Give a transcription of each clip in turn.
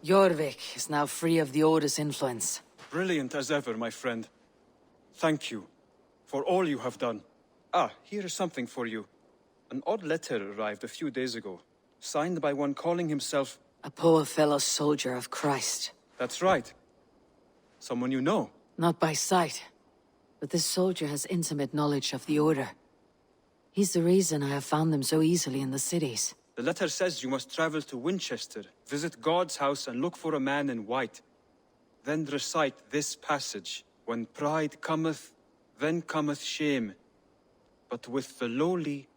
Jorvik is now free of the Order's influence. Brilliant as ever, my friend. Thank you for all you have done. Ah, here is something for you. An odd letter arrived a few days ago, signed by one calling himself... A poor fellow soldier of Christ. That's right. Someone you know. Not by sight, but this soldier has intimate knowledge of the Order. He's the reason I have found them so easily in the cities. The letter says you must travel to Winchester, visit God's house and look for a man in white. Then recite this passage. When pride cometh, then cometh shame. But with the lowly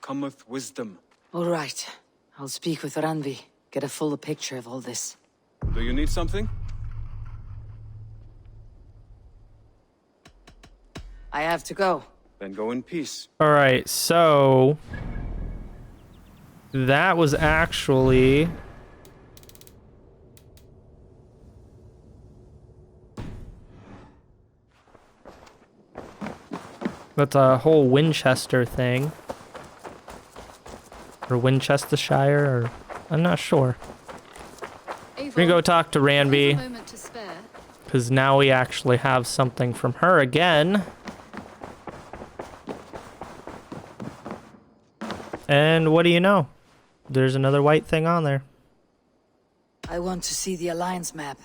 cometh wisdom. All right. I'll speak with Randvi. Get a fuller picture of all this. Do you need something? I have to go. Then go in peace. Alright, so... that was actually... that's a whole Winchester thing. Or Winchestershire, or... I'm not sure. We're gonna go talk to Randvi. Because now we actually have something from her again. And what do you know? There's another white thing on there. I want to see the Alliance map.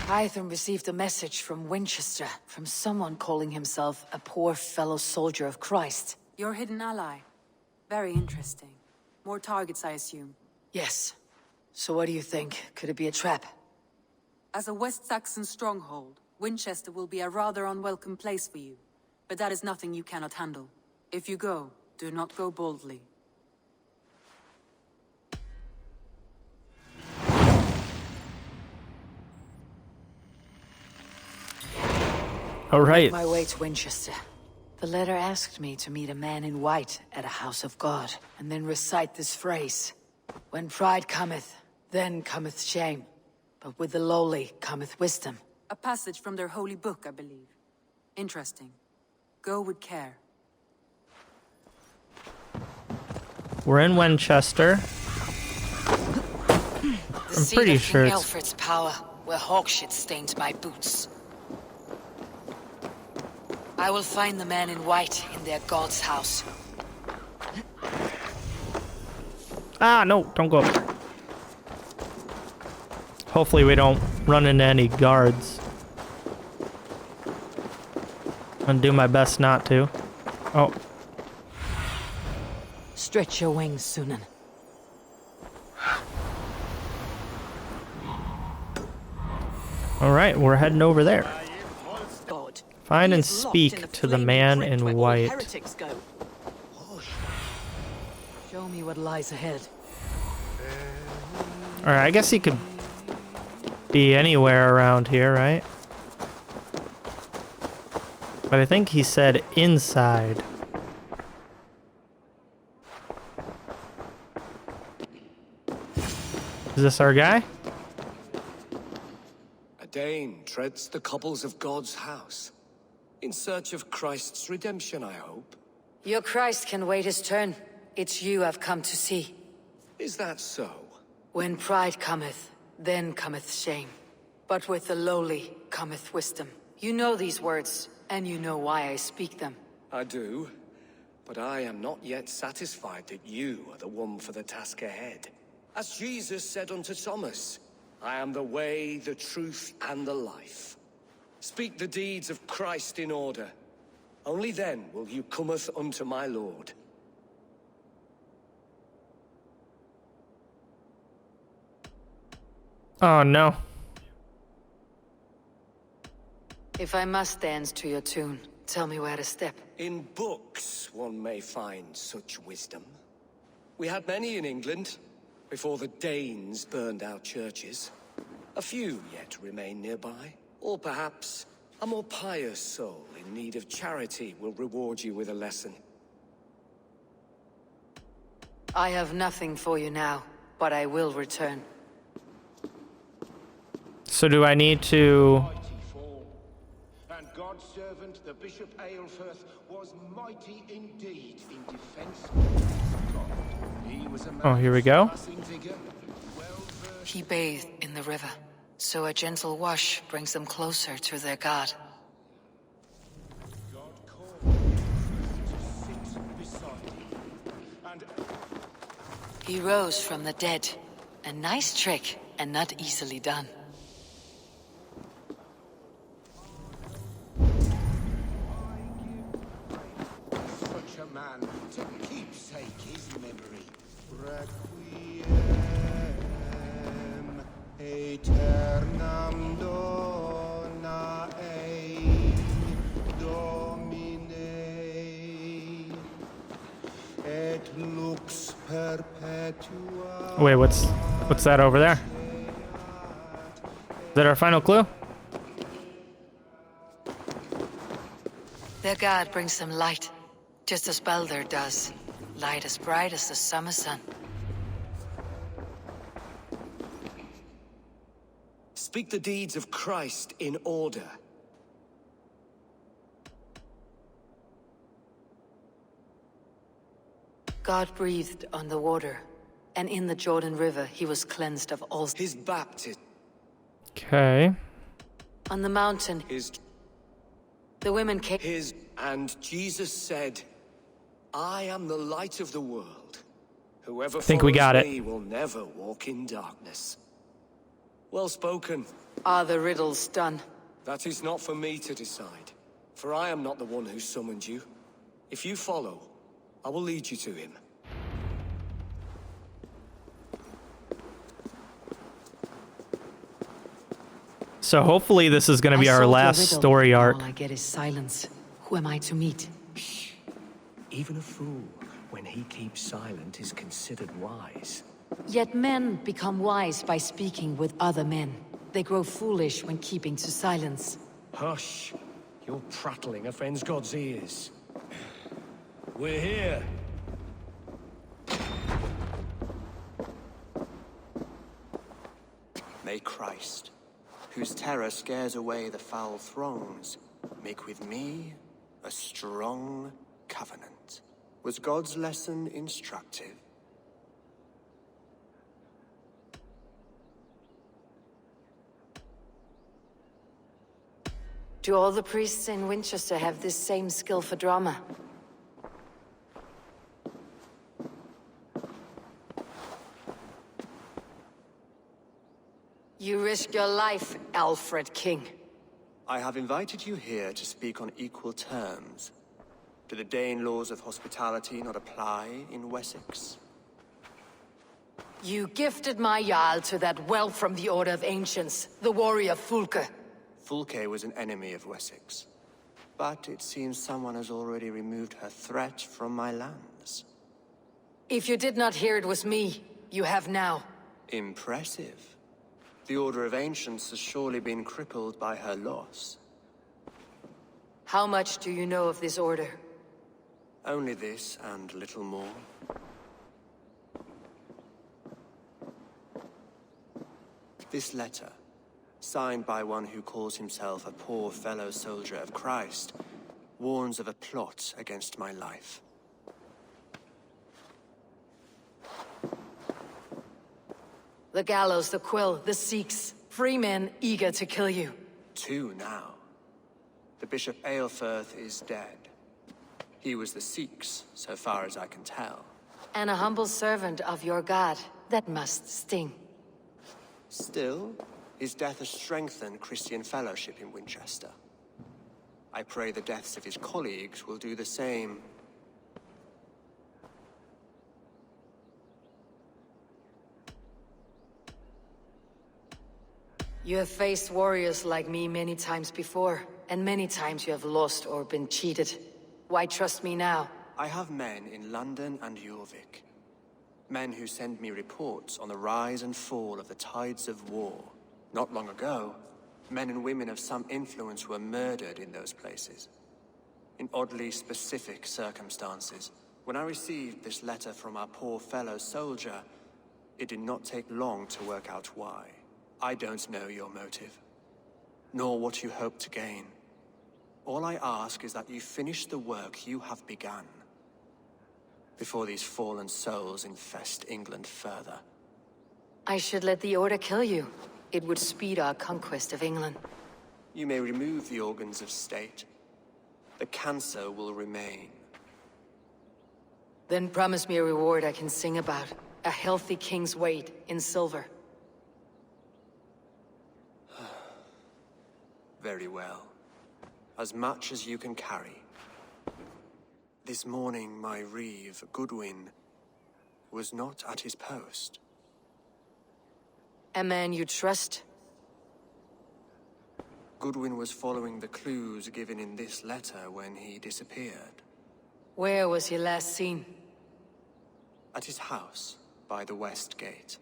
Eivor received a message from Winchester, from someone calling himself a poor fellow soldier of Christ. Your hidden ally. Very interesting. More targets, I assume. Yes. So what do you think? Could it be a trap? As a West Saxon stronghold, Winchester will be a rather unwelcome place for you. But that is nothing you cannot handle. If you go, do not go boldly. All right. My way to Winchester. The letter asked me to meet a man in white at a house of God, and then recite this phrase. When pride cometh, then cometh shame. But with the lowly cometh wisdom. A passage from their holy book, I believe. Interesting. Go with care. We're in Winchester. I'm pretty sure King it's... Aelfred's power, where hawkshit stained my boots. I will find the man in white in their god's house. Ah, no, don't go up there. Hopefully we don't run into any guards. I'm gonna do my best not to. Oh. Stretch your wings, Sunan. Alright, we're heading over there. God. Find and speak to the man in white. Show me what lies ahead. Alright, I guess he could be anywhere around here, right? But I think he said inside. Is this our guy? A Dane treads the cobbles of God's house. In search of Christ's redemption, I hope. Your Christ can wait his turn. It's you I've come to see. Is that so? When pride cometh, then cometh shame. But with the lowly cometh wisdom. You know these words, and you know why I speak them. I do. But I am not yet satisfied that you are the one for the task ahead. As Jesus said unto Thomas, I am the way, the truth, and the life. Speak the deeds of Christ in order. Only then will you cometh unto my Lord. Oh no. If I must dance to your tune, tell me where to step. In books one may find such wisdom. We had many in England, before the Danes burned our churches. A few yet remain nearby. Or perhaps a more pious soul in need of charity will reward you with a lesson. I have nothing for you now, but I will return. So do I need to... And God's servant, the Bishop Aelfred was mighty indeed in defense of God. He was a man Oh, here we go. of surpassing vigor, well-versed He bathed in the river, so a gentle wash brings them closer to their god. God called to sit beside him. And He rose from the dead. A nice trick, and not easily done. such a man to keepsake his memory. Requiem aeternam dona ei Domine et lux perpetua. Wait, what's that over there? Is that our final clue? Their god brings them light, just as Baldur does. Light as bright as the summer sun. Speak the deeds of Christ in order. God breathed on the water, and in the Jordan River he was cleansed of all sin. His baptism. Okay. On the mountain, the women came. And Jesus said, I am the light of the world. Whoever think we got follows it. me will never walk in darkness. Well spoken. Are the riddles done? That is not for me to decide, for I am not the one who summoned you. If you follow, I will lead you to him. So hopefully this is going to be our last story arc. All I get is silence. Who am I to meet? Even a fool, when he keeps silent, is considered wise. Yet men become wise by speaking with other men. They grow foolish when keeping to silence. Hush! Your prattling offends God's ears. We're here. May Christ, whose terror scares away the foul throngs, make with me a strong covenant. Was God's lesson instructive? Do all the priests in Winchester have this same skill for drama? You risk your life, Aelfred King. I have invited you here to speak on equal terms. Do the Dane laws of hospitality not apply in Wessex? You gifted my Jarl to that well from the Order of Ancients, the warrior Fulke. Fulke was an enemy of Wessex. But it seems someone has already removed her threat from my lands. If you did not hear it was me, you have now. Impressive. The Order of Ancients has surely been crippled by her loss. How much do you know of this order? Only this and little more. This letter, signed by one who calls himself a poor fellow soldier of Christ, warns of a plot against my life. The gallows, the quill, the Sikhs. Free men eager to kill you. 2 now. The Bishop Aelfred is dead. He was the Sikhs, so far as I can tell. And a humble servant of your god. That must sting. Still, his death has strengthened Christian fellowship in Winchester. I pray the deaths of his colleagues will do the same. You have faced warriors like me many times before, and many times you have lost or been cheated. Why trust me now? I have men in London and Jorvik. Men who send me reports on the rise and fall of the tides of war. Not long ago, men and women of some influence were murdered in those places. In oddly specific circumstances. When I received this letter from our poor fellow soldier, it did not take long to work out why. I don't know your motive, nor what you hope to gain. All I ask is that you finish the work you have begun, before these fallen souls infest England further. I should let the Order kill you. It would speed our conquest of England. You may remove the organs of state. The cancer will remain. Then promise me a reward I can sing about. A healthy king's weight in silver. Very well. As much as you can carry. This morning, my reeve, Goodwin, was not at his post. A man you trust? Goodwin was following the clues given in this letter when he disappeared. Where was he last seen? At his house, by the west gate.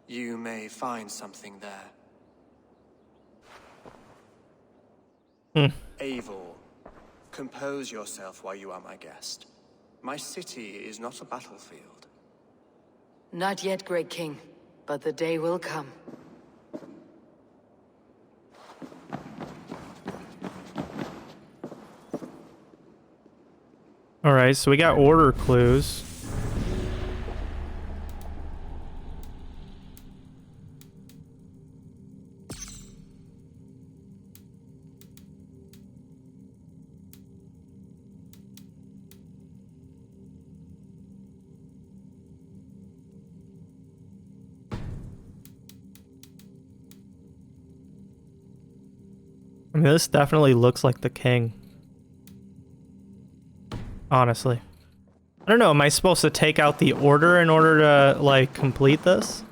You may find something there. Eivor, compose yourself while you are my guest. My city is not a battlefield. Not yet, great king, but the day will come. Alright, so we got order clues. I mean, this definitely looks like the king. Honestly. I don't know, am I supposed to take out the order in order to, like, complete this?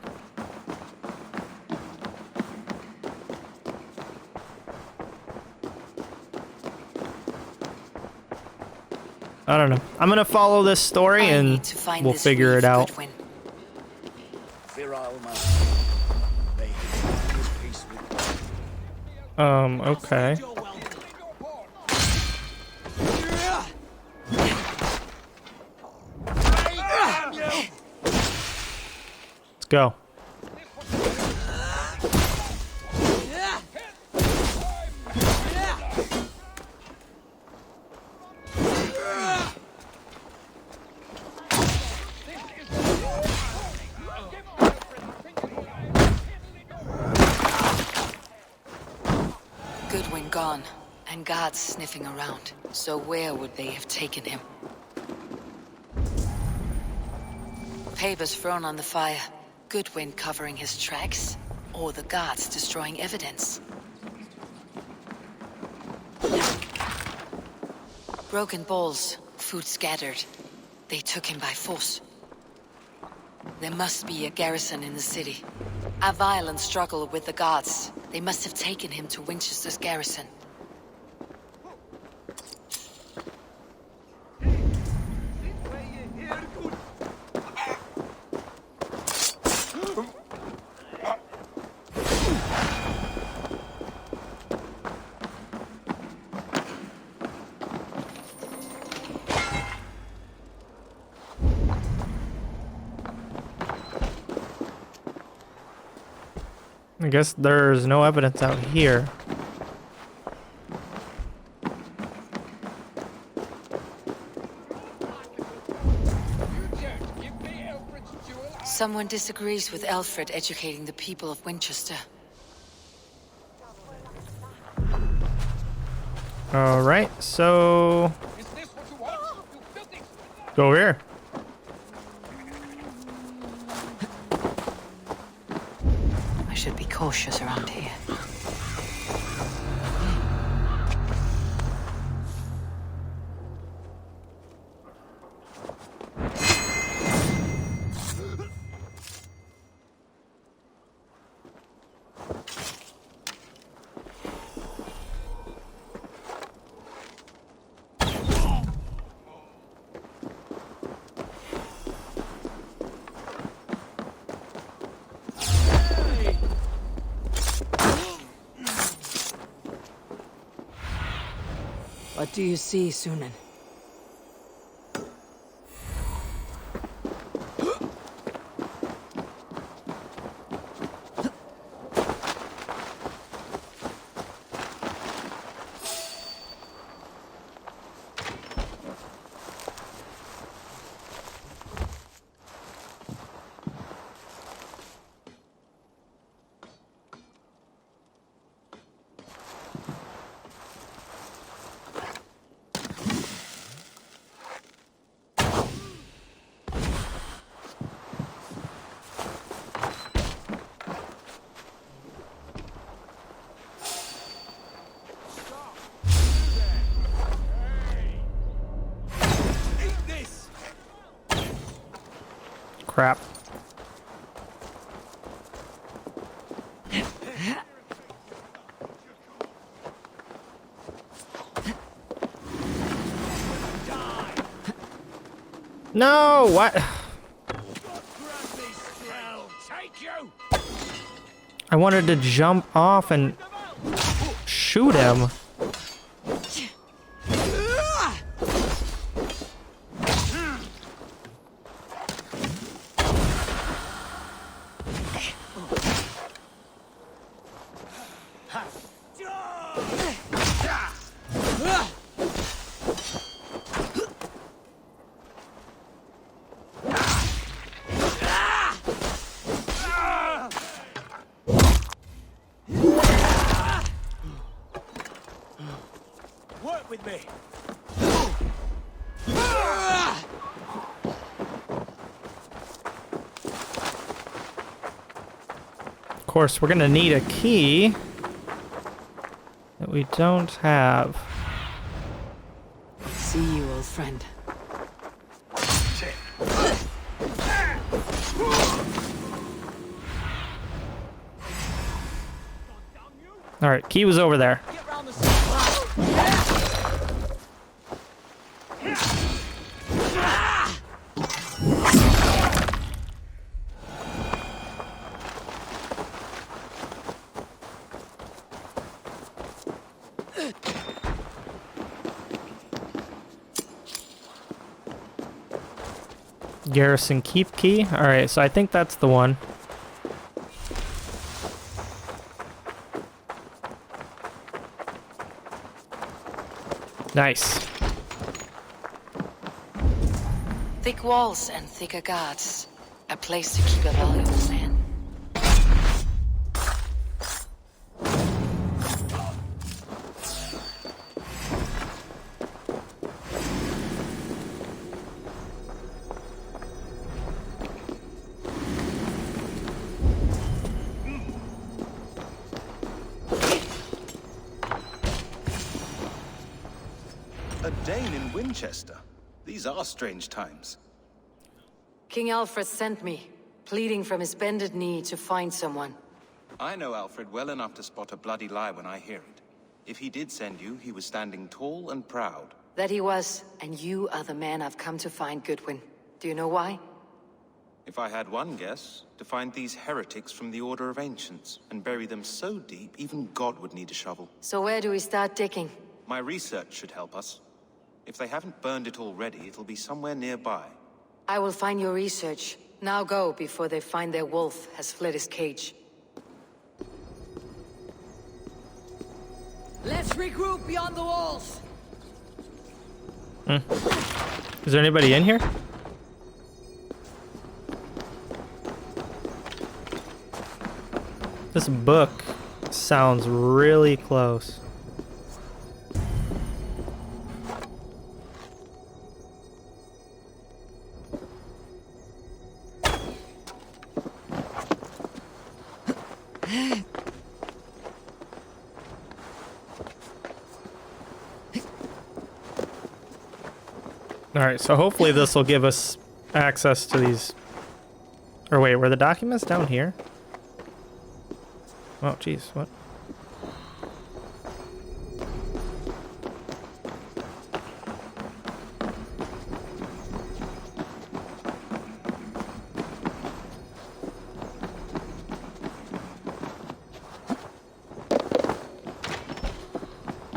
I don't know. I'm gonna follow this story and we'll figure it out. Okay. Let's go. Goodwin gone, and guards sniffing around. So where would they have taken him? Papers thrown on the fire. Goodwin covering his tracks, or the guards destroying evidence. Broken bowls, food scattered. They took him by force. There must be a garrison in the city. A violent struggle with the guards. They must have taken him to Winchester's garrison. I guess there's no evidence out here. Someone disagrees with Aelfred educating the people of Winchester. Alright, so... go over here. I should be cautious around here. What do you see, Sunan? crap. No, what? I wanted to jump off and shoot him. Work with me. Of course, we're gonna need a key that we don't have. See you, old friend. All right, key was over there. Garrison keep key. All right, so I think that's the one. Nice. Thick walls and thicker guards. A place to keep a valuable man. A Dane in Winchester. These are strange times. King Aelfred sent me, pleading from his bended knee to find someone. I know Alfred well enough to spot a bloody lie when I hear it. If he did send you, he was standing tall and proud. That he was, and you are the man I've come to find, Goodwin. Do you know why? If I had one guess, to find these heretics from the Order of Ancients, and bury them so deep, even God would need a shovel. So where do we start digging? My research should help us. If they haven't burned it already, it'll be somewhere nearby. I will find your research. Now go, before they find their wolf has fled his cage. Let's regroup beyond the walls. Is there anybody in here? This book sounds really close. Alright, so hopefully this will give us access to these... Or wait, were the documents down here? Oh, jeez, what?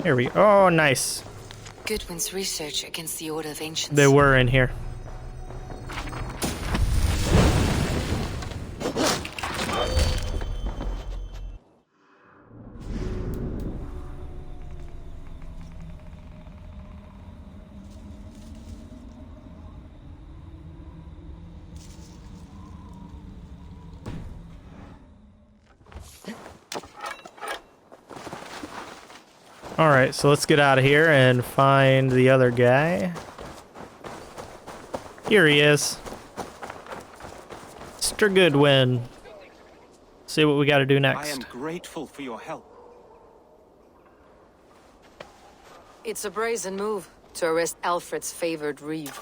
Here we... Oh, nice. Goodwin's research against the Order of Ancients. They were in here. Alright, so let's get out of here and find the other guy. Here he is. Mr. Goodwin. See what we gotta do next. I am grateful for your help. It's a brazen move to arrest Alfred's favored reeve.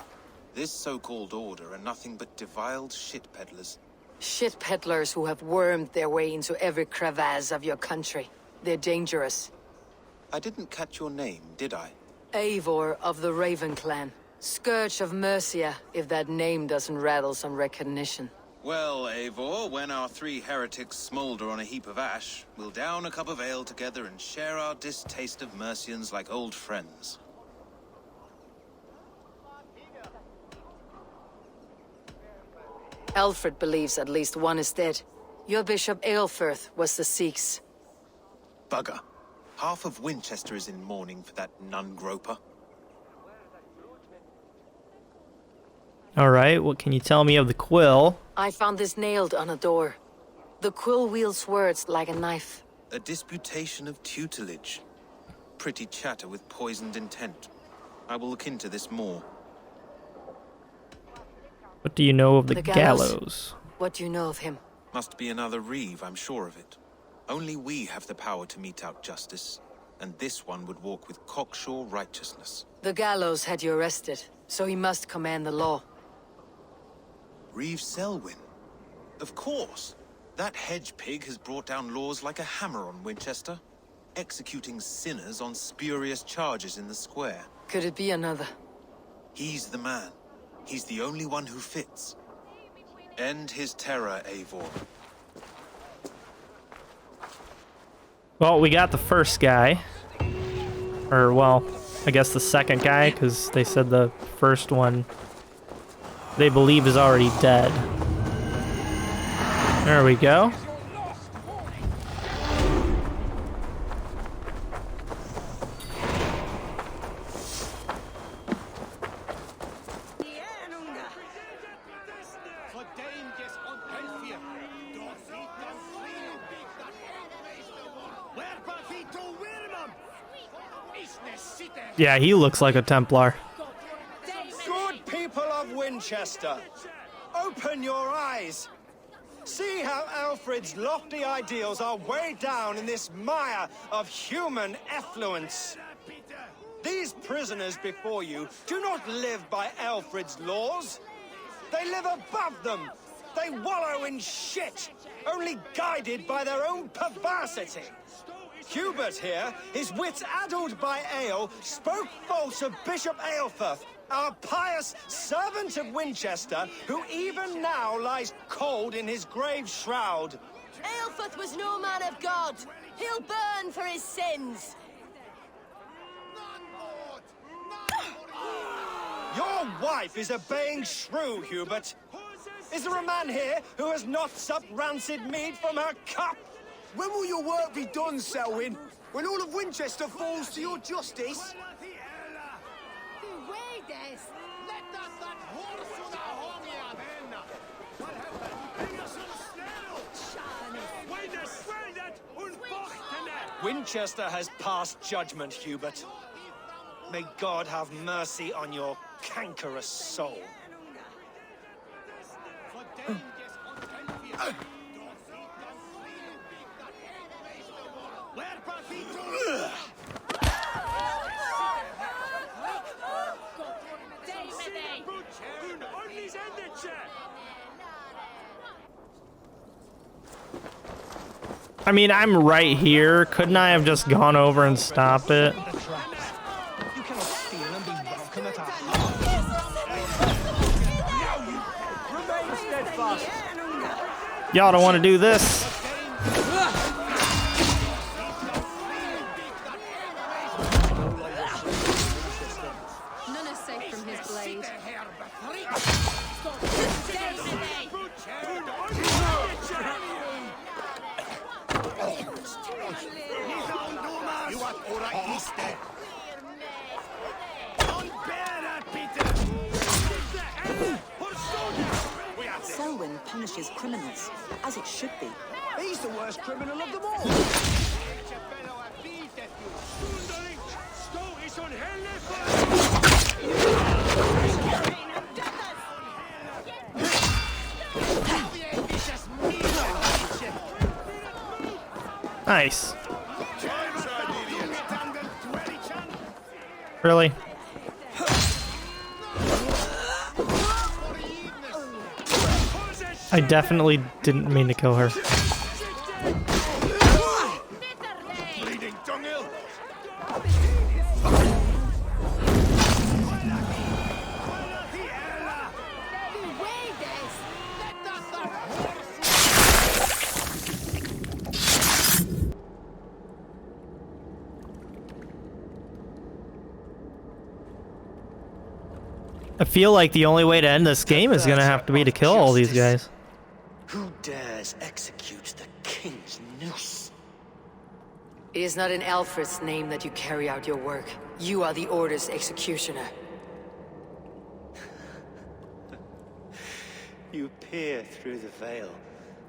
This so-called order are nothing but deviled shit peddlers. Shit peddlers who have wormed their way into every crevasse of your country. They're dangerous. I didn't catch your name, did I? Eivor of the Raven clan. Scourge of Mercia, if that name doesn't rattle some recognition. Well, Eivor, when our three heretics smolder on a heap of ash, we'll down a cup of ale together and share our distaste of Mercians like old friends. Aelfred believes at least one is dead. Your Bishop Aelfred was the Sikhs. Bugger. Half of Winchester is in mourning for that nun-groper. Alright, what can you tell me of the quill? I found this nailed on a door. The quill wields words like a knife. A disputation of tutelage. Pretty chatter with poisoned intent. I will look into this more. What do you know of the gallows? gallows? What do you know of him? Must be another Reeve, I'm sure of it. Only we have the power to mete out justice, and this one would walk with cocksure righteousness. The gallows had you arrested, so he must command the law. Reeve Selwyn? Of course. That hedge pig has brought down laws like a hammer on Winchester, executing sinners on spurious charges in the square. Could it be another? He's the man. He's the only one who fits. End his terror, Eivor. Well, we got the first guy. Or, well, I guess the second guy, because they said the first one they believe is already dead. There we go. Yeah, he looks like a Templar. Good people of Winchester, open your eyes. See how Aelfred's lofty ideals are weighed down in this mire of human effluence. These prisoners before you do not live by Aelfred's laws. They live above them. They wallow in shit, only guided by their own perversity. Hubert here, his wits addled by ale, spoke false of Bishop Aelfred, our pious servant of Winchester, who even now lies cold in his grave shroud. Aelfred was no man of God. He'll burn for his sins. Your wife is obeying shrew, Hubert. Is there a man here who has not supped rancid mead from her cup? When will your work be done, Selwyn? When all of Winchester falls to your justice? Winchester has passed judgment, Hubert. May God have mercy on your cankerous soul. I mean, I'm right here. Couldn't I have just gone over and stopped it? You cannot steal and be welcome at our Remain steadfast. Y'all don't want to do this. None is safe from his blade. Selwyn punishes criminals, as it should be. He's the worst criminal of them all. Nice. Really? I definitely didn't mean to kill her. Bleeding dunghill! I feel like the only way to end this game is gonna have to be to kill all these guys. Who dares execute the king's noose? It is not in Aelfred's name that you carry out your work. You are the Order's executioner. You peer through the veil,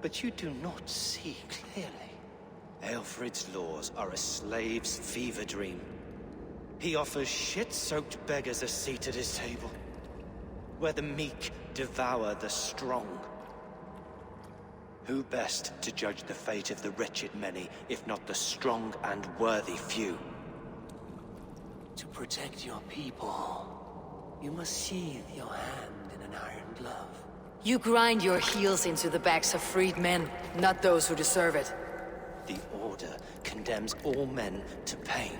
but you do not see clearly. Aelfred's laws are a slave's fever dream. He offers shit-soaked beggars a seat at his table, where the meek devour the strong. Who best to judge the fate of the wretched many, if not the strong and worthy few? To protect your people, you must sheathe your hand in an iron glove. You grind your heels into the backs of freed men, not those who deserve it. The Order condemns all men to pain.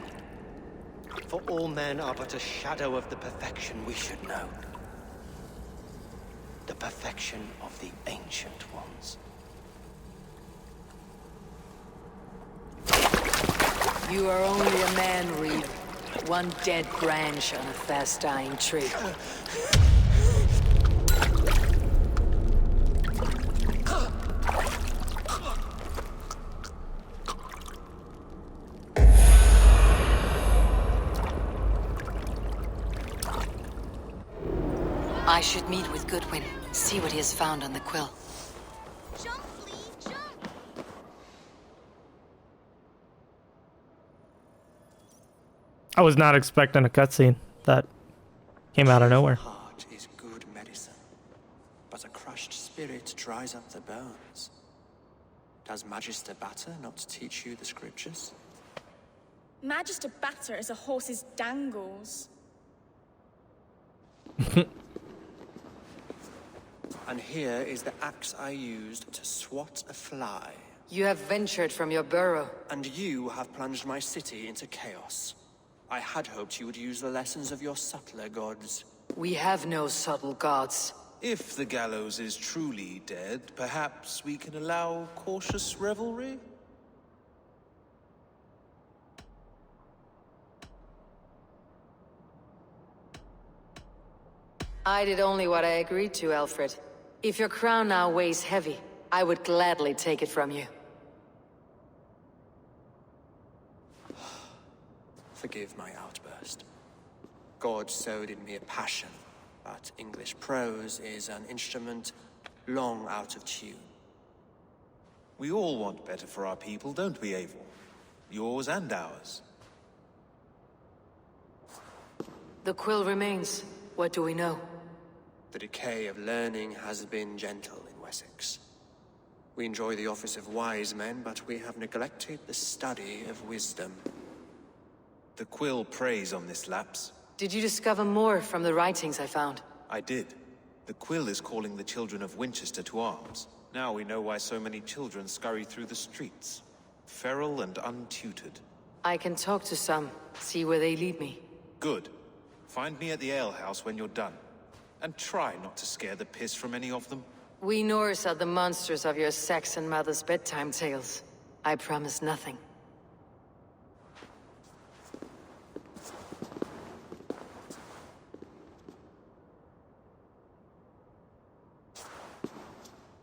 For all men are but a shadow of the perfection we should know. The perfection of the Ancient Ones. You are only a man, Reed. One dead branch on a fast-dying tree. I should meet with Goodwin, see what he has found on the quill. Jump, Lee, jump! I was not expecting a cutscene. That came out of nowhere. Heart is good medicine, but a crushed spirit dries up the bones. Does Magister Batter not teach you the scriptures? Magister Batter is a horse's dangles. And here is the axe I used to swat a fly. You have ventured from your burrow. And you have plunged my city into chaos. I had hoped you would use the lessons of your subtler gods. We have no subtle gods. If the gallows is truly dead, perhaps we can allow cautious revelry? I did only what I agreed to, Aelfred. If your crown now weighs heavy, I would gladly take it from you. Forgive my outburst. God sowed in me a passion, but English prose is an instrument long out of tune. We all want better for our people, don't we, Eivor? Yours and ours. The quill remains. What do we know? The decay of learning has been gentle in Wessex. We enjoy the office of wise men, but we have neglected the study of wisdom. The quill preys on this lapse. Did you discover more from the writings I found? I did. The quill is calling the children of Winchester to arms. Now we know why so many children scurry through the streets. Feral and untutored. I can talk to some, see where they lead me. Good. Find me at the alehouse when you're done. And try not to scare the piss from any of them. We Norse are the monsters of your Saxon mother's bedtime tales. I promise nothing.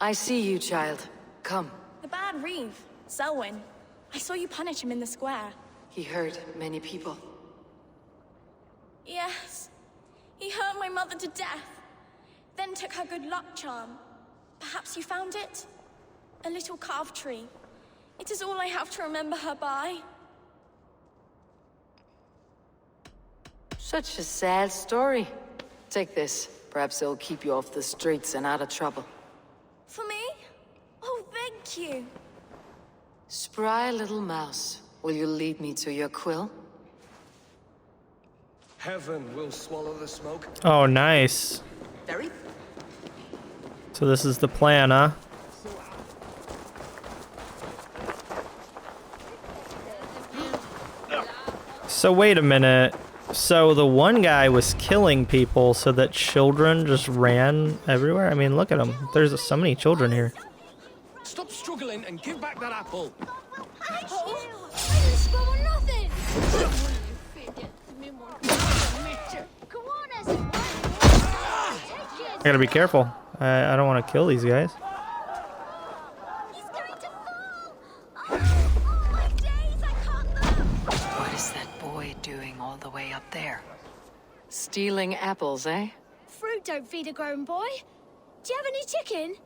I see you, child. Come. The bad Reeve, Selwyn. I saw you punish him in the square. He hurt many people. Yes. He hurt my mother to death. Then took her good luck charm. Perhaps you found it? A little carved tree. It is all I have to remember her by. Such a sad story. Take this. Perhaps it'll keep you off the streets and out of trouble. For me? Oh, thank you. Spry little mouse. Will you lead me to your quill? Heaven will swallow the smoke. Oh, nice. Very. So this is the plan, huh? So wait a minute. So the one guy was killing people so that children just ran everywhere? I mean, look at them. There's so many children here. Stop struggling and give back that apple. I didn't scroll on nothing. I gotta be careful. I don't want to kill these guys. What is that boy doing all the way up there? Stealing apples, eh? Fruit don't feed a grown boy. Do you have any chicken?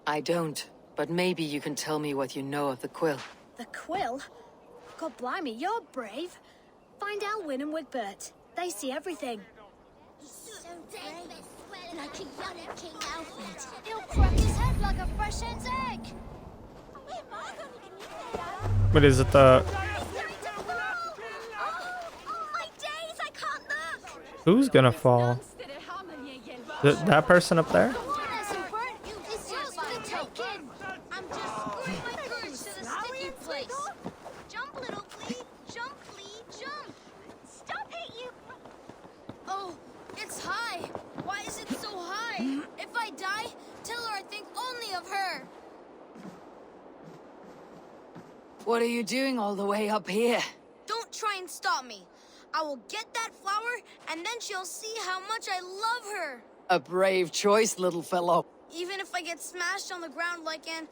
I don't, but maybe you can tell me what you know of the quill. The quill? God blimey, you're brave. Find Alwyn and Wigbert. They see everything. He's so brave, like a young King Aelfred. He'll crack his head like a fresh hen's egg. What is it, the... Who's gonna fall? That person up there? Oh, it's high. Why is it so high? If I die, tell her I think only of her. What are you doing all the way up here? Don't try and stop me. I will get that flower, and then she'll see how much I love her. A brave choice, little fellow. Even if I get smashed on the ground like an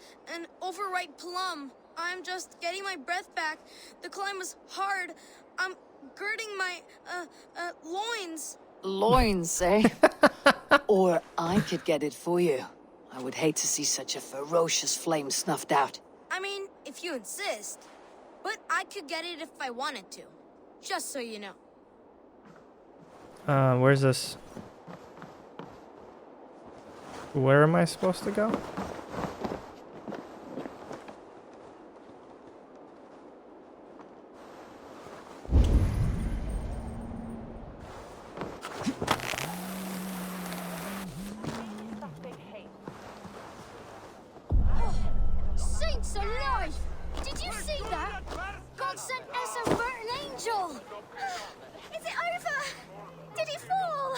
overripe plum, I'm just getting my breath back. The climb was hard. I'm girding my, loins. Loins, eh? Or I could get it for you. I would hate to see such a ferocious flame snuffed out. I mean, if you insist. But I could get it if I wanted to. Just so you know. Where's this? Where am I supposed to go? Saints alive! Did you see that? God sent Eivor an angel! Is it over? Did he fall?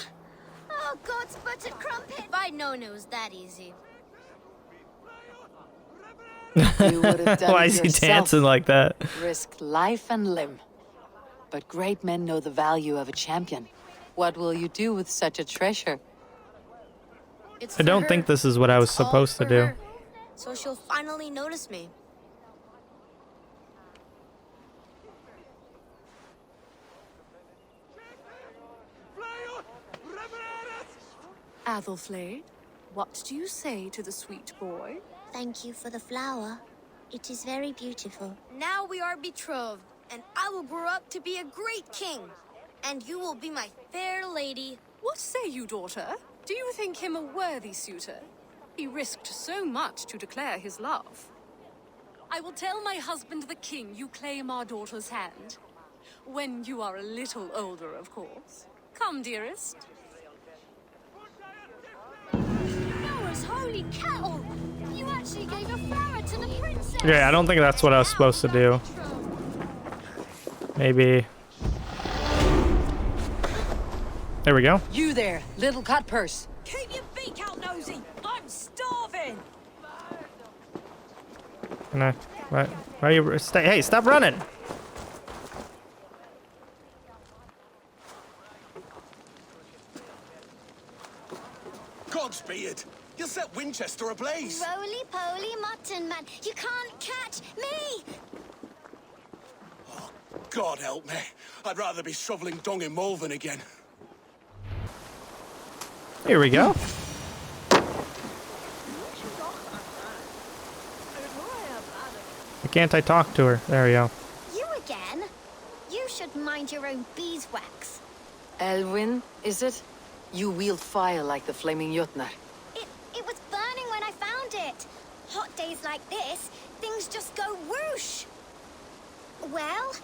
Oh, God's buttered crumpet! If I'd known it was that easy. You would have done Why it is he yourself. dancing like that? Risk life and limb. But great men know the value of a champion. What will you do with such a treasure? It's I don't for think her. this is what I was It's all supposed to for do. her. So she'll finally notice me. Athelflaed, what do you say to the sweet boy? Thank you for the flower. It is very beautiful. Now we are betrothed, and I will grow up to be a great king. And you will be my fair lady. What say you, daughter? Do you think him a worthy suitor? He risked so much to declare his love. I will tell my husband the king you claim our daughter's hand. When you are a little older, of course. Come, dearest. Noah's holy cattle! You actually gave a flower to the princess! Yeah, I don't think that's what I was supposed to do. Maybe. There we go. You there, little cut purse. Keep your beak out, nosy! I'm starving! Can I? Why are you? Stay! Hey, stop running! Gods be it! You set Winchester ablaze! Roly-poly mutton man, you can't catch me! Oh, God help me. I'd rather be shoveling dung in Malvern again. Here we go. Why can't I talk to her? There we go. You again? You should mind your own beeswax. Elwyn, is it? You wield fire like the flaming Jotnar. It was burning when I found it. Hot days like this, things just go whoosh. Well?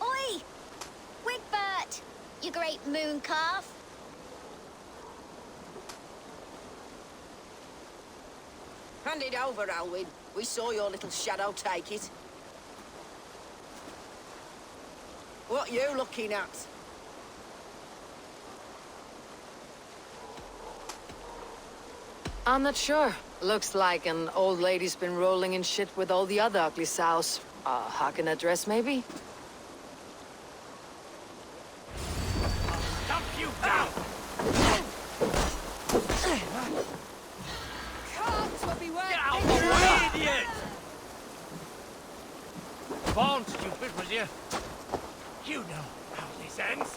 Oi! Wigbert! You great moon calf. Hand it over, Alwyn. We saw your little shadow take it. What you looking at? I'm not sure. Looks like an old lady's been rolling in shit with all the other ugly sows. Harken a dress, maybe? Dump you down! Cards will be worth. Get out of the way, idiot! Born stupid, was you? You know how this ends.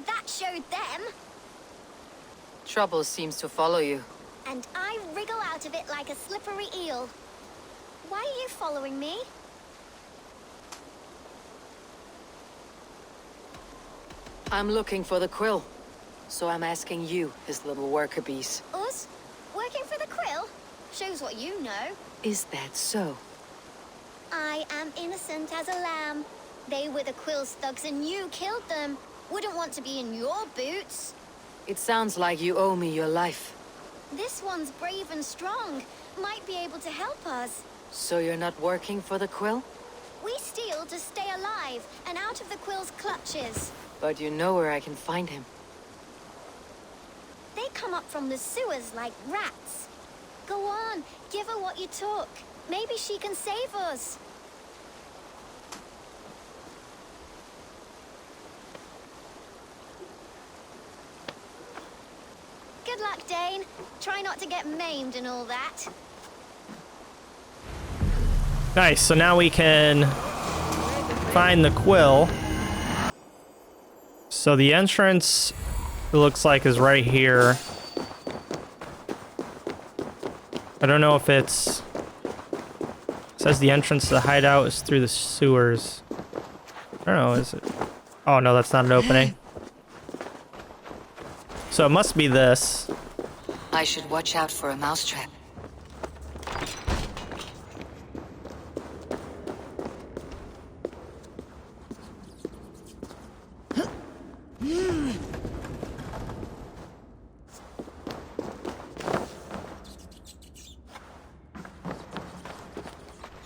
That showed them. Trouble seems to follow you. And I wriggle out of it like a slippery eel. Why are you following me? I'm looking for the quill. So I'm asking you, his little worker bees. Us? Working for the quill? Shows what you know. Is that so? I am innocent as a lamb. They were the quill's thugs and you killed them. Wouldn't want to be in your boots. It sounds like you owe me your life. This one's brave and strong. Might be able to help us. So you're not working for the quill? We steal to stay alive and out of the quill's clutches. But you know where I can find him. They come up from the sewers like rats. Go on, give her what you took. Maybe she can save us. Good luck, Dane. Try not to get maimed and all that. Nice, so now we can find the quill. So the entrance, it looks like, is right here. I don't know if it's... It says the entrance to the hideout is through the sewers. I don't know, is it? Oh no, that's not an opening. So it must be this. I should watch out for a mousetrap.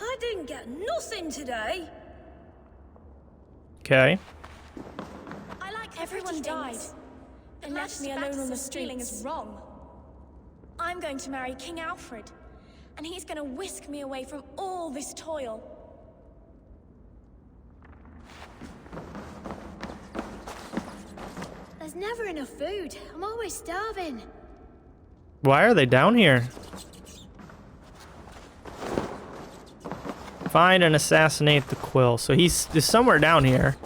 I didn't get nothing today. Okay. I like everyone died and left me alone on the street is wrong. I'm going to marry King Aelfred, and he's going to whisk me away from all this toil. There's never enough food. I'm always starving. Why are they down here? Find and assassinate the quill. So he's somewhere down here.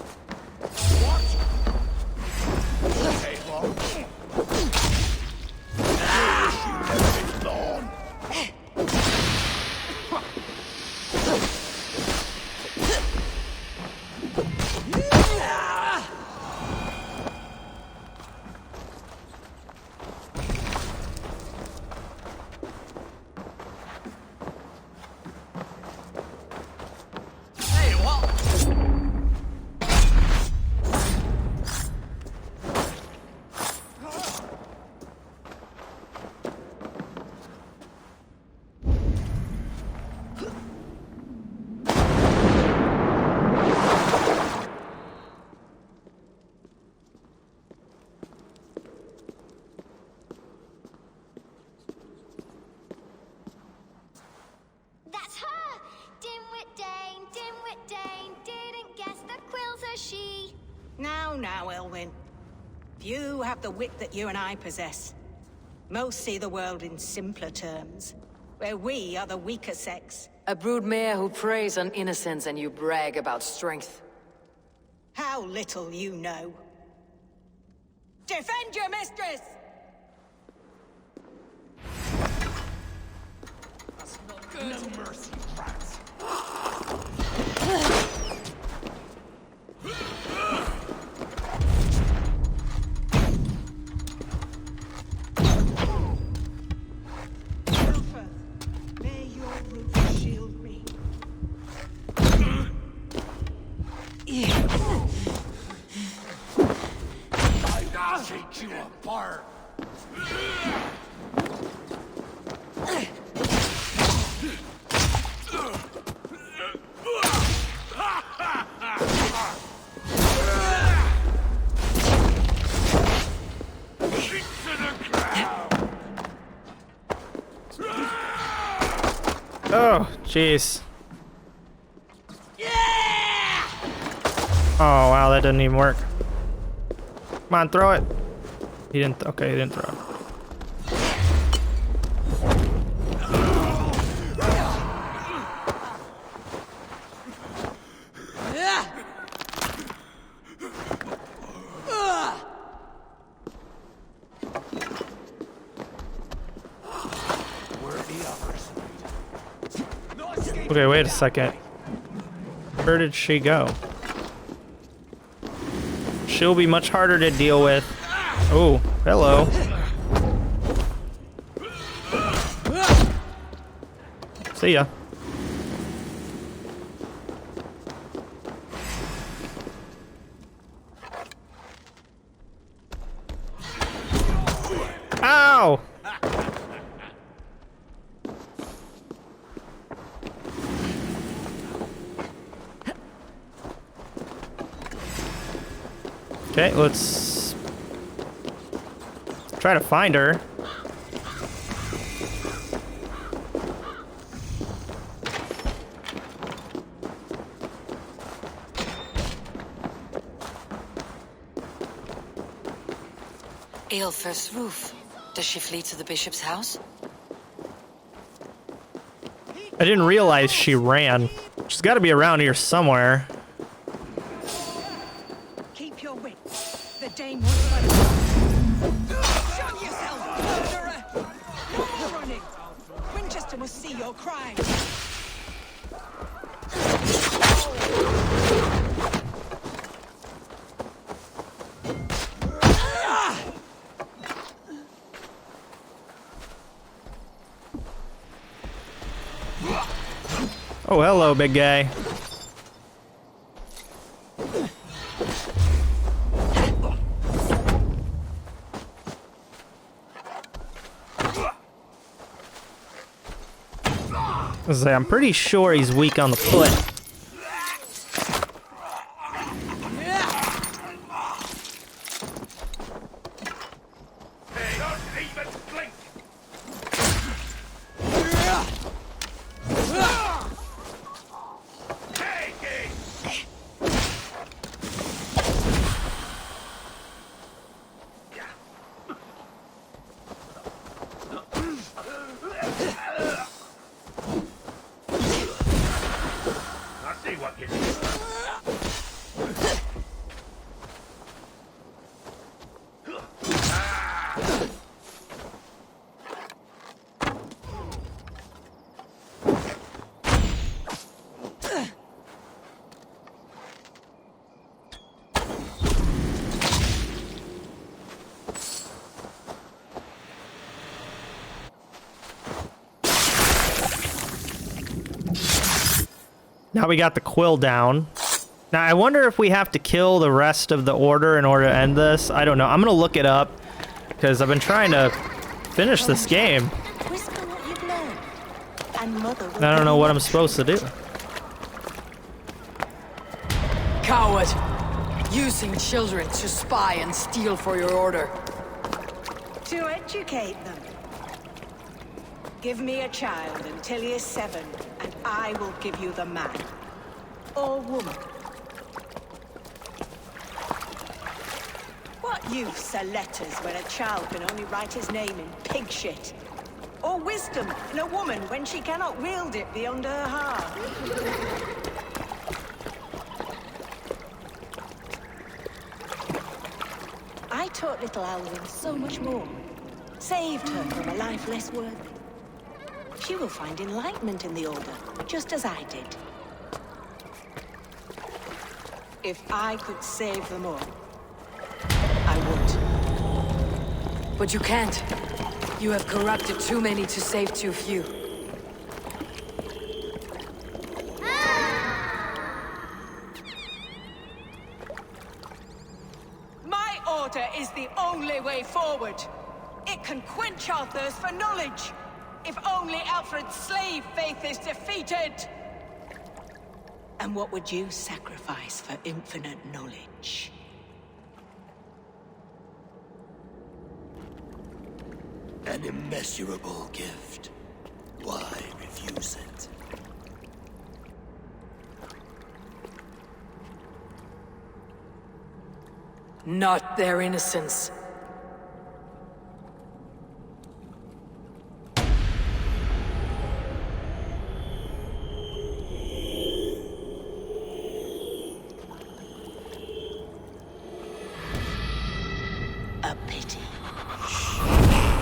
Now, Elwyn. Few have the wit that you and I possess. Most see the world in simpler terms, where we are the weaker sex. A broodmare who preys on innocence and you brag about strength. How little you know. Defend your mistress! That's not good. No mercy, rats. take you apart. Oh, jeez. Oh, wow, that didn't even work. Come on, throw it. He didn't. Okay, he didn't throw it. Okay, wait a second. Where did she go? She'll be much harder to deal with. Oh, hello. See ya. Ow! Okay, let's try to find her. Aelfred's roof. Does she flee to the bishop's house? I didn't realize she ran. She's got to be around here somewhere. Keep your wit. The Dane wants money. Show yourself, murderer! No more running. Winchester must see your crime. Oh, hello, big guy. I'm pretty sure he's weak on the foot. Now we got the quill down. Now I wonder if we have to kill the rest of the order in order to end this. I don't know. I'm gonna look it up because I've been trying to finish this game. I don't know what I'm supposed to do. Coward! Using children to spy and steal for your order. To educate them. Give me a child until he is 7, and I will give you the man. Or woman. What use are letters when a child can only write his name in pig shit? Or wisdom in a woman when she cannot wield it beyond her heart? I taught little Alwyn so much more. Saved her from a life less worthy. She will find enlightenment in the Order, just as I did. If I could save them all, I would. But you can't. You have corrupted too many to save too few. My order is the only way forward. It can quench our thirst for knowledge. If only Alfred's slave faith is defeated. And what would you sacrifice for infinite knowledge? An immeasurable gift. Why refuse it? Not their innocence. A pity.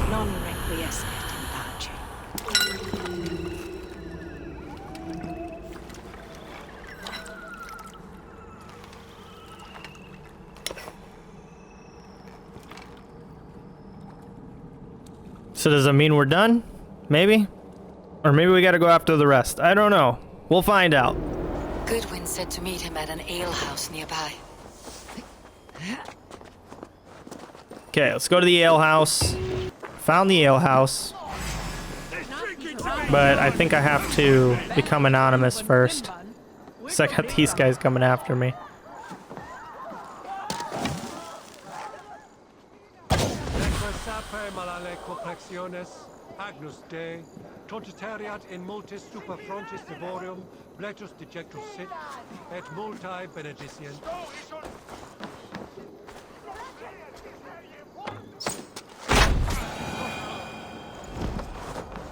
Non requiescat in pace. So does that mean we're done? Maybe? Or maybe we gotta go after the rest. I don't know. We'll find out. Goodwin said to meet him at an alehouse nearby. Okay, let's go to the alehouse. Found the alehouse. But I think I have to become anonymous first. So I got these guys coming after me. Agnus Dei, Totiteriat in multis super frontis devorium, bletus dejectus sit, et multae benedicient.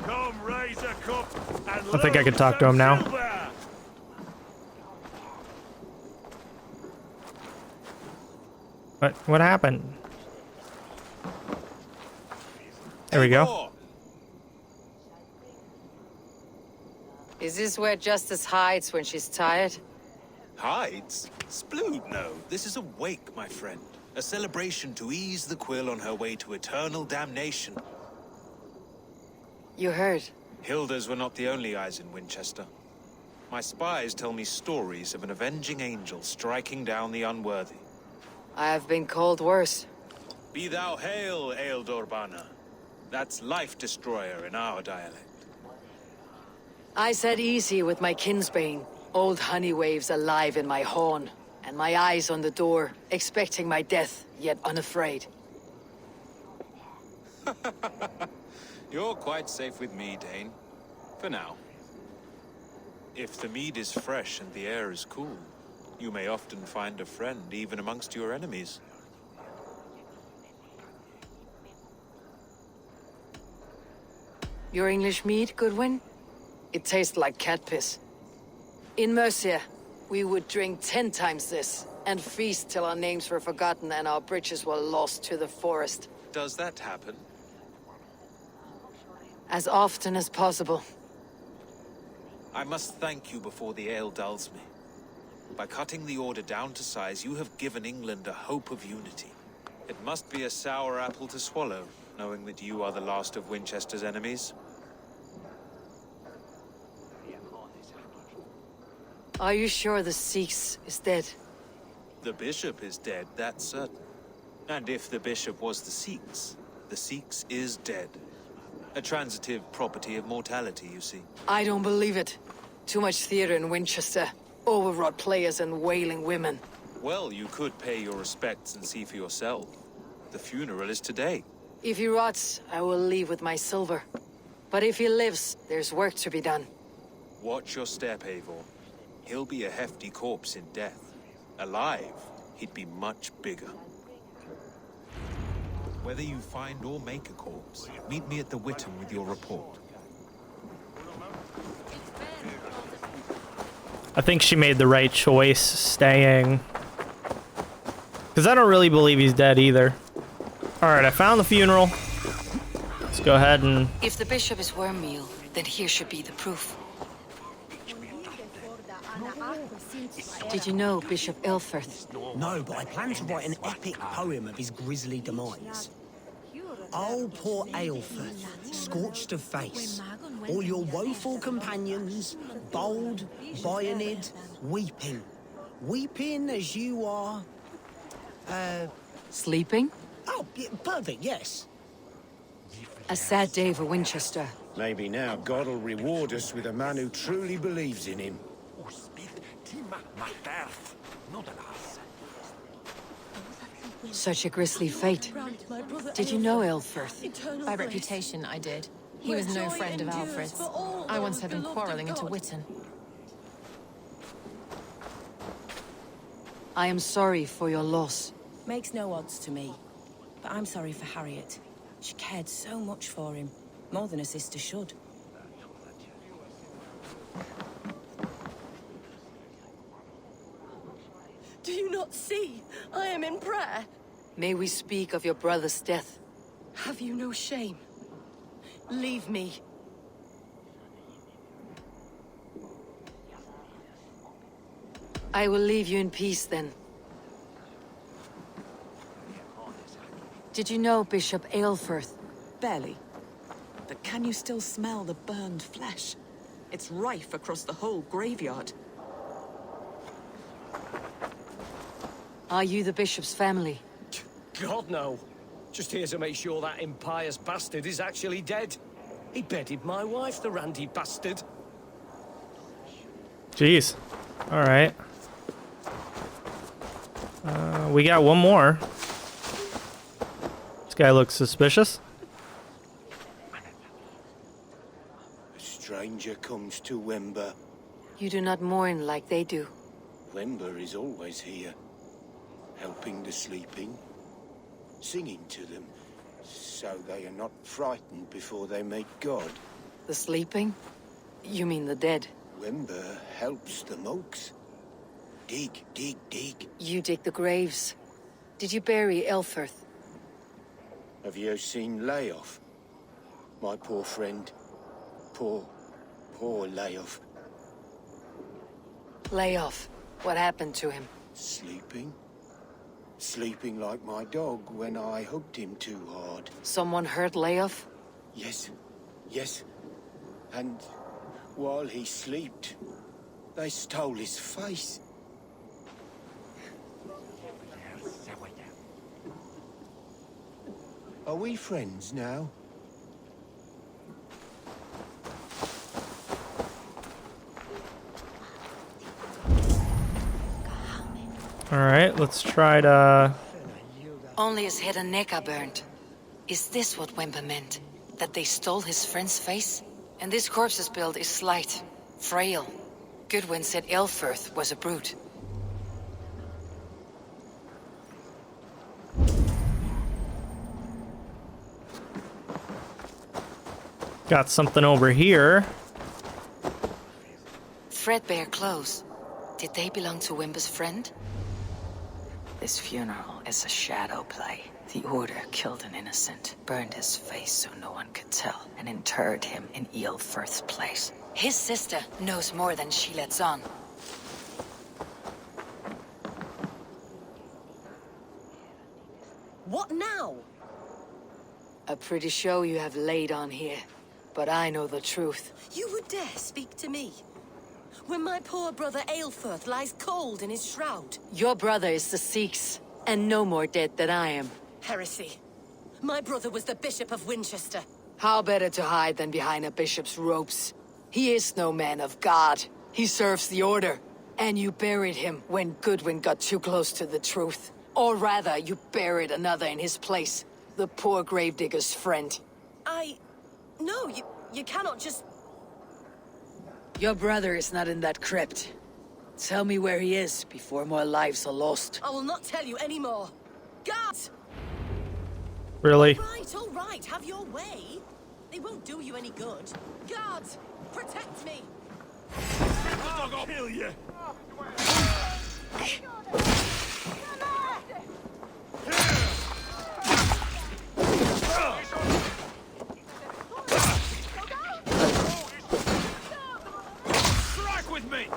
Come raise a cup and I think I can talk to him now. What happened? There we go. Is this where Justice hides when she's tired? Hides? Splood, no. This is a wake, my friend. A celebration to ease the quill on her way to eternal damnation. You heard. Hilda's were not the only eyes in Winchester. My spies tell me stories of an avenging angel striking down the unworthy. I have been called worse. Be thou hail, Eildor. That's life destroyer in our dialect. I said easy with my kinsbane. Old honey waves alive in my horn, and my eyes on the door, expecting my death, yet unafraid. You're quite safe with me, Dane. For now. If the mead is fresh and the air is cool, you may often find a friend even amongst your enemies. Your English mead, Goodwin? It tastes like cat piss. In Mercia, we would drink 10 times this, and feast till our names were forgotten and our bridges were lost to the forest. Does that happen? As often as possible. I must thank you before the ale dulls me. By cutting the order down to size, you have given England a hope of unity. It must be a sour apple to swallow, knowing that you are the last of Winchester's enemies. Are you sure the Sikhs is dead? The bishop is dead, that's certain. And if the bishop was the Sikhs is dead. A transitive property of mortality, you see. I don't believe it. Too much theater in Winchester. Overwrought players and wailing women. Well, you could pay your respects and see for yourself. The funeral is today. If he rots, I will leave with my silver. But if he lives, there's work to be done. Watch your step, Eivor. He'll be a hefty corpse in death. Alive, he'd be much bigger. Whether you find or make a corpse, meet me at the Witten with your report. I think she made the right choice staying. Because I don't really believe he's dead either. Alright, I found the funeral. Let's go ahead and... If the bishop is wormmeal, then here should be the proof. Did you know Bishop Aelfred? No, but I plan to write an epic poem of his grisly demise. Oh, poor Aelfred, scorched of face. All your woeful companions, bold, bayoneted, weeping. Weeping as you are... Sleeping? Oh, yeah, perfect, yes. A sad day for Winchester. Maybe now God will reward us with a man who truly believes in him. Such a grisly fate. Did you know Aelfred? By reputation, I did. He was no friend of Alfred's. I once had them quarreling into Witten. I am sorry for your loss. Makes no odds to me. But I'm sorry for Harriet. She cared so much for him. More than a sister should. Do you not see? I am in prayer. May we speak of your brother's death? Have you no shame? Leave me. I will leave you in peace then. Did you know Bishop Aelfred? Barely. But can you still smell the burned flesh? It's rife across the whole graveyard. Are you the bishop's family? God, no. Just here to make sure that impious bastard is actually dead. He bedded my wife, the randy bastard. Jeez. All right. We got one more. This guy looks suspicious. A stranger comes to Wember. You do not mourn like they do. Wember is always here, helping the sleeping, singing to them, so they are not frightened before they meet God. The sleeping? You mean the dead? Wember helps the monks. Dig, dig, dig. You dig the graves. Did you bury Aelfred? Have you seen Layoff? My poor friend. Poor Layoff. Lay off. What happened to him? Sleeping? Sleeping like my dog when I hugged him too hard. Someone hurt Layoff? Yes. Yes. And while he slept, they stole his face. Are we friends now? All right, let's try to... Only his head and neck are burned. Is this what Wember meant? That they stole his friend's face? And this corpse's build is slight, frail. Goodwin said Aelfred was a brute. Got something over here. Threadbare clothes. Did they belong to Wember's friend? This funeral is a shadow play. The Order killed an innocent, burned his face so no one could tell, and interred him in Aelfred's place. His sister knows more than she lets on. What now? A pretty show you have laid on here, but I know the truth. You would dare speak to me? When my poor brother Aelfred lies cold in his shroud. Your brother is the Sikhs, and no more dead than I am. Heresy. My brother was the Bishop of Winchester. How better to hide than behind a bishop's robes? He is no man of God. He serves the Order. And you buried him when Goodwin got too close to the truth. Or rather, you buried another in his place. The poor gravedigger's friend. No, you cannot just... Your brother is not in that crypt. Tell me where he is before more lives are lost. I will not tell you anymore. Guards! Really? All right, have your way. They won't do you any good. Guards, protect me! I'll kill you! Strike with me!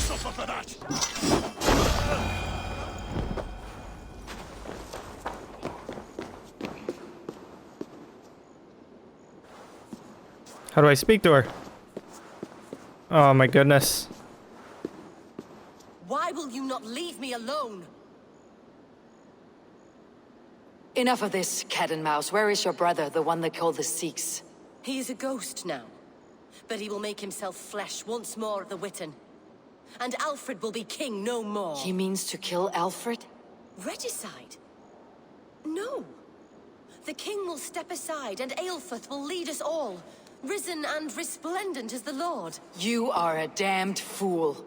Suffer for that! How do I speak to her? Oh my goodness. Why will you not leave me alone? Enough of this, cat and mouse. Where is your brother, the one they call the Sikhs? He is a ghost now, but he will make himself flesh once more at the Witten. And Alfred will be king no more. He means to kill Alfred? Regicide? No. The king will step aside and Aelfred will lead us all, risen and resplendent as the Lord. You are a damned fool.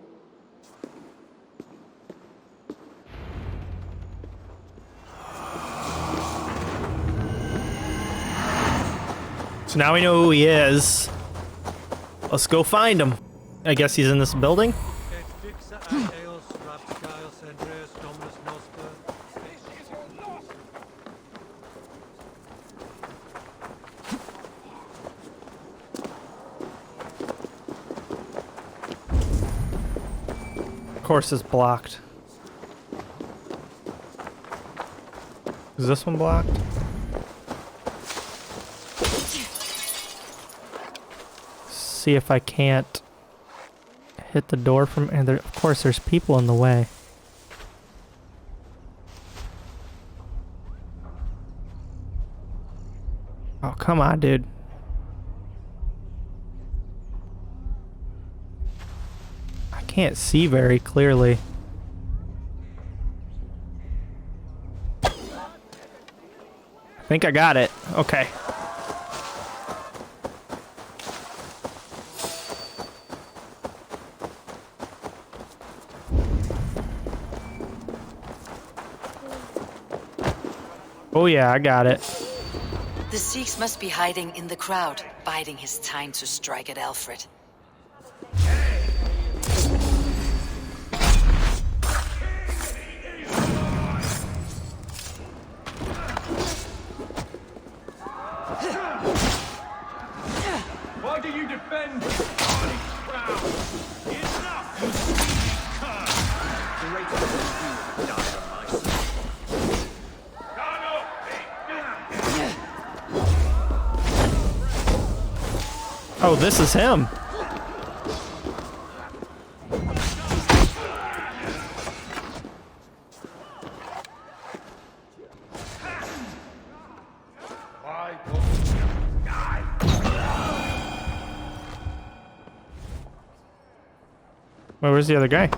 So now we know who he is. Let's go find him. I guess he's in this building. Of course it's blocked. Is this one blocked? See if I can't hit the door from, and there, of course there's people in the way. Oh, come on, dude. I can't see very clearly. I think I got it. Okay. Oh yeah, I got it. The Sikhs must be hiding in the crowd, biding his time to strike at Alfred. Why do you defend this bloody crowd? Enough, you stupid cur! Greater than you, die on my side. Oh, this is him. Wait, where's the other guy?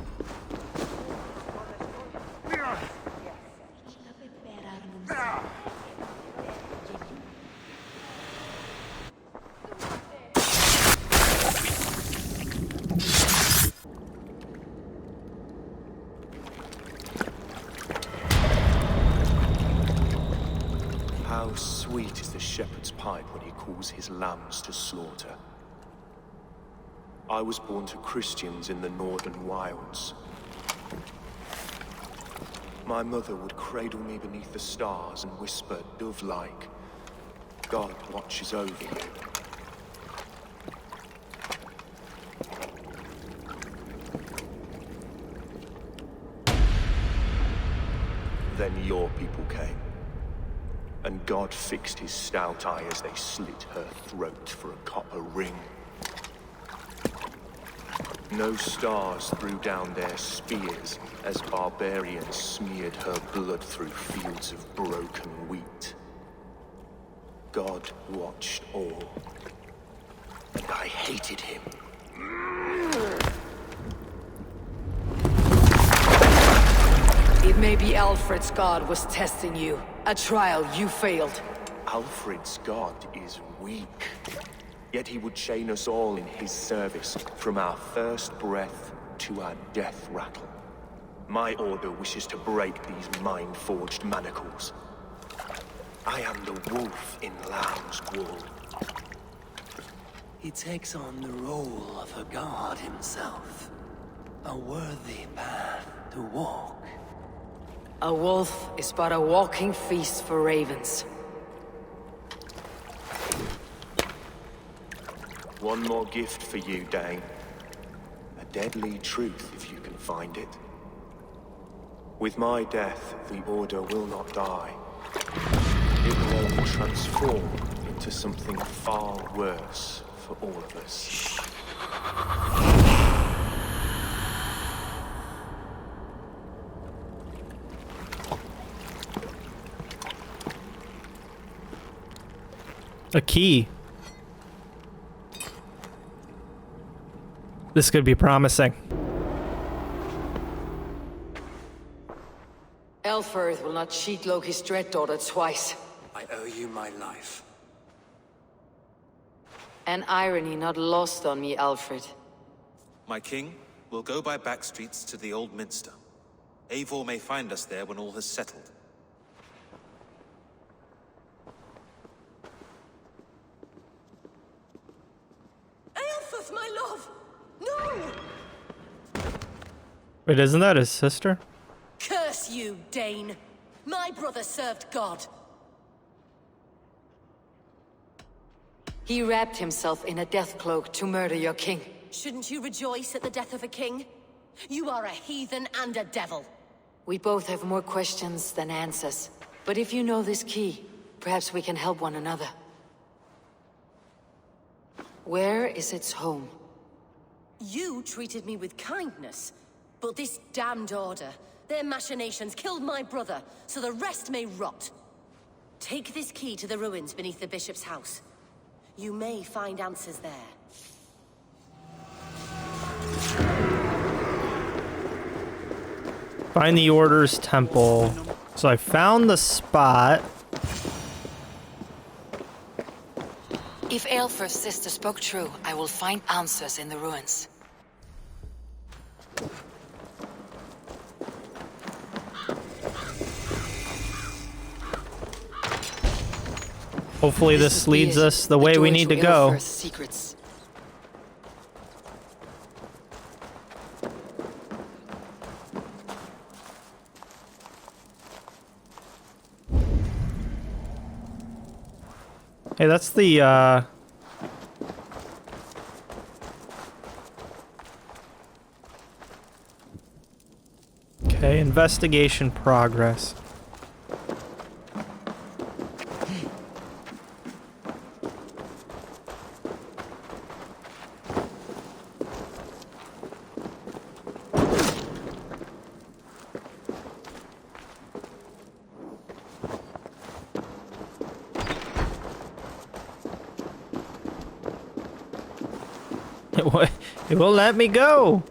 How sweet is the shepherd's pipe when he calls his lambs to slaughter. I was born to Christians in the northern wilds. My mother would cradle me beneath the stars and whisper, dove-like, God watches over you. Then your people came, and God fixed his stout eye as they slit her throat for a copper ring. No stars threw down their spears as barbarians smeared her blood through fields of broken wheat. God watched all, and I hated him. It may be Alfred's god was testing you. A trial you failed. Alfred's god is weak. Yet he would chain us all in his service, from our first breath to our death rattle. My order wishes to break these mind-forged manacles. I am the wolf in lamb's wool. He takes on the role of a god himself. A worthy path to walk. A wolf is but a walking feast for ravens. One more gift for you, Dane. A deadly truth, if you can find it. With my death, the Order will not die. It will only transform into something far worse for all of us. A key. This could be promising. Aelfred will not cheat Loki's dread daughter twice. I owe you my life. An irony not lost on me, Alfred. My king, we'll go by back streets to the Old Minster. Eivor may find us there when all has settled. Aelfred, my love! No! Wait, isn't that his sister? Curse you, Dane! My brother served God. He wrapped himself in a death cloak to murder your king. Shouldn't you rejoice at the death of a king? You are a heathen and a devil. We both have more questions than answers. But if you know this key, perhaps we can help one another. Where is its home? You treated me with kindness, but this damned order, their machinations killed my brother, so the rest may rot. Take this key to the ruins beneath the bishop's house. You may find answers there. Find the Order's temple. So I found the spot. If Aelfred's sister spoke true, I will find answers in the ruins. Hopefully this leads us the way we need to go. Aelfred's secrets. Hey, that's the, Okay, investigation progress. It won't let me go.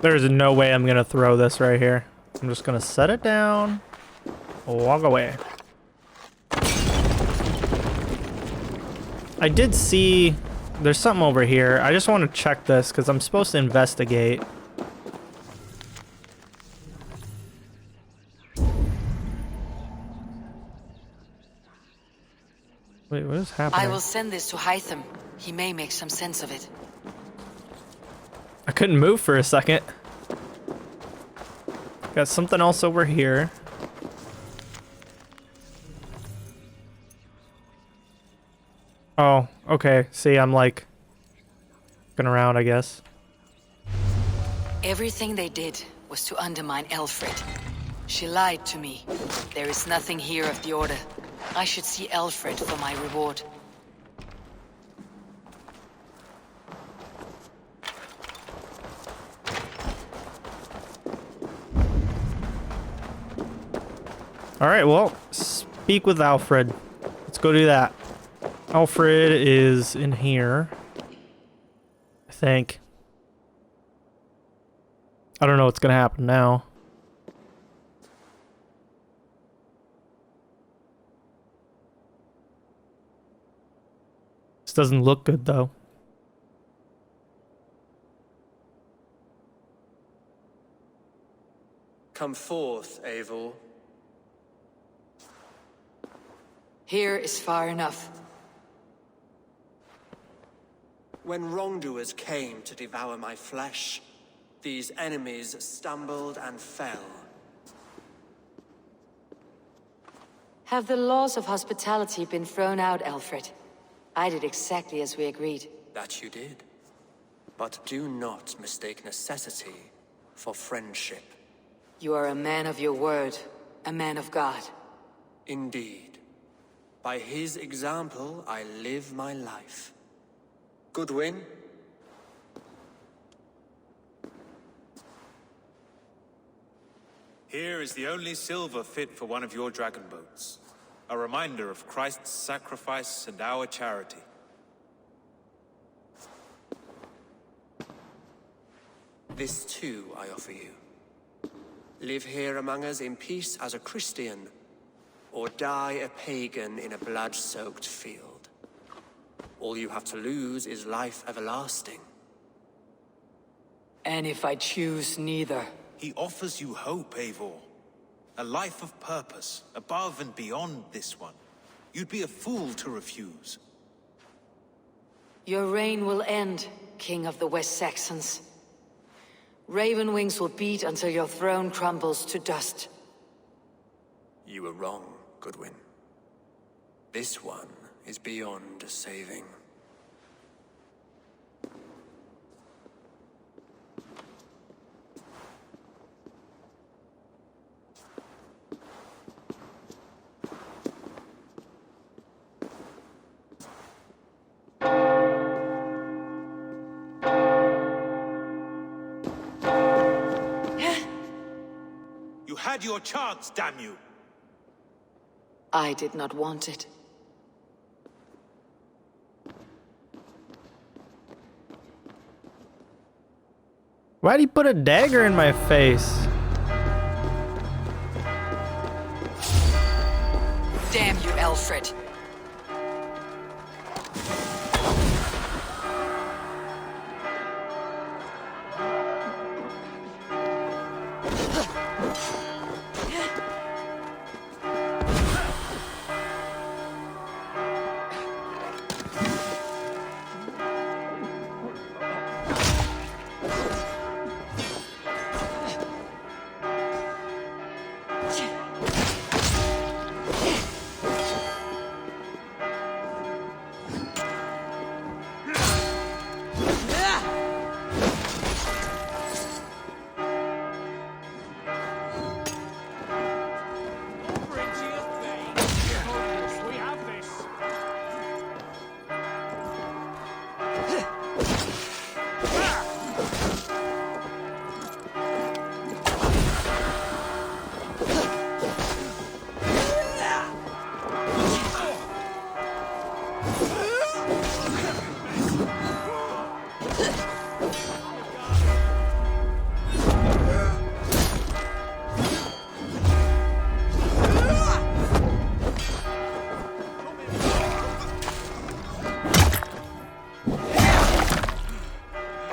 There's no way I'm gonna throw this right here. I'm just gonna set it down. Walk away. I did see there's something over here. I just want to check this because I'm supposed to investigate. Wait, what is happening? I will send this to Hytham. He may make some sense of it. I couldn't move for a second. Got something else over here. Oh, okay. See, I'm like looking around, I guess. Everything they did was to undermine Aelfred. She lied to me. There is nothing here of the Order. I should see Aelfred for my reward. All right, well, speak with Alfred. Let's go do that. Alfred is in here, I think. I don't know what's gonna happen now. This doesn't look good, though. Come forth, Eivor. Here is far enough. When wrongdoers came to devour my flesh, these enemies stumbled and fell. Have the laws of hospitality been thrown out, Aelfred? I did exactly as we agreed. That you did. But do not mistake necessity for friendship. You are a man of your word, a man of God. Indeed. By his example, I live my life. Goodwin? Here is the only silver fit for one of your dragon boats. A reminder of Christ's sacrifice and our charity. This too I offer you. Live here among us in peace as a Christian, or die a pagan in a blood-soaked field. All you have to lose is life everlasting. And if I choose neither? He offers you hope, Eivor. A life of purpose, above and beyond this one. You'd be a fool to refuse. Your reign will end, King of the West Saxons. Raven wings will beat until your throne crumbles to dust. You were wrong, Goodwin. This one is beyond saving. You had your chance, damn you! I did not want it. Why'd he put a dagger in my face? Damn you, Aelfred.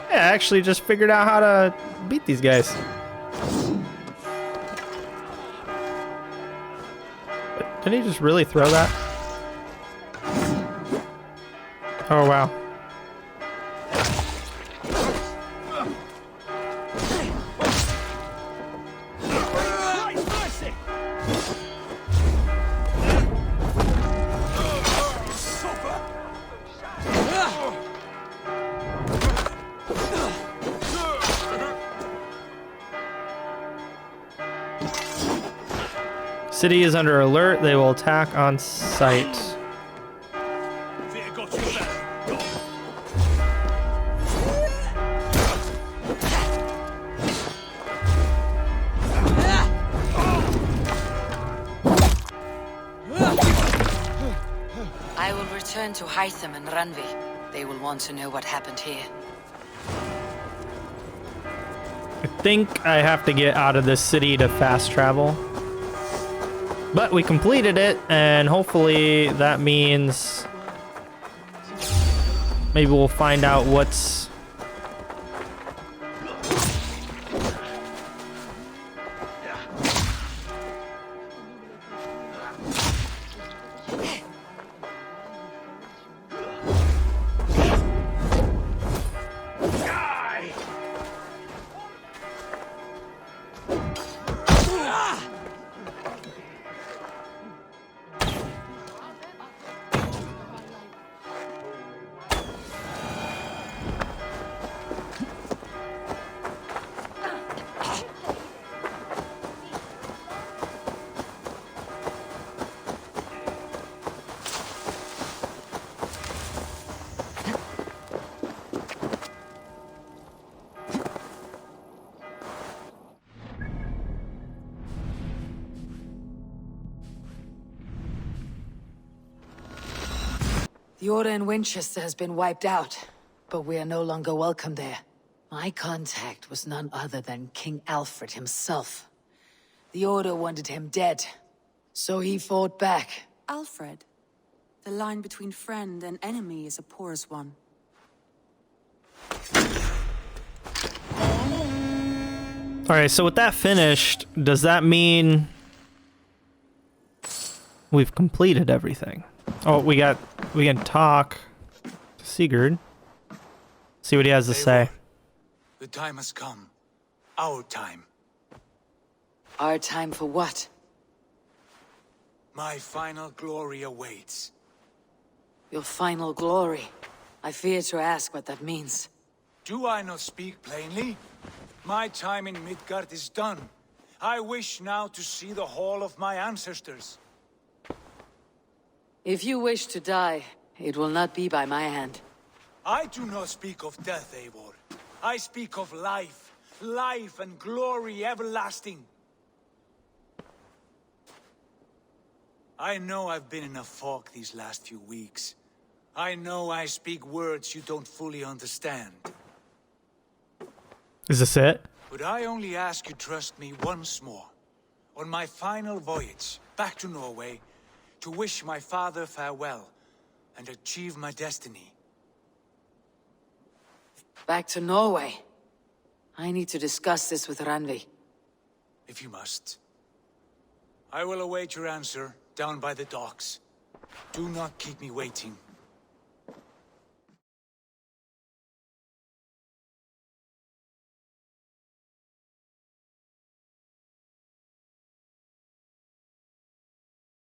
I actually just figured out how to beat these guys. Didn't he just really throw that? Oh, wow. City is under alert. They will attack on sight. I will return to Hytham and Ranvi. They will want to know what happened here. I think I have to get out of this city to fast travel. But we completed it, and hopefully that means maybe we'll find out what's... The Order in Winchester has been wiped out, but we are no longer welcome there. My contact was none other than King Aelfred himself. The Order wanted him dead, so he fought back. Alfred? The line between friend and enemy is a porous one. Alright, so with that finished, does that mean we've completed everything? Oh, we can talk to Sigurd. See what he has to say. The time has come. Our time. Our time for what? My final glory awaits. Your final glory. I fear to ask what that means. Do I not speak plainly? My time in Midgard is done. I wish now to see the hall of my ancestors. If you wish to die, it will not be by my hand. I do not speak of death, Eivor. I speak of life. Life and glory everlasting. I know I've been in a fog these last few weeks. I know I speak words you don't fully understand. Is this it? But I only ask you trust me once more. On my final voyage, back to Norway, to wish my father farewell, and achieve my destiny. Back to Norway? I need to discuss this with Randvi. If you must. I will await your answer down by the docks. Do not keep me waiting.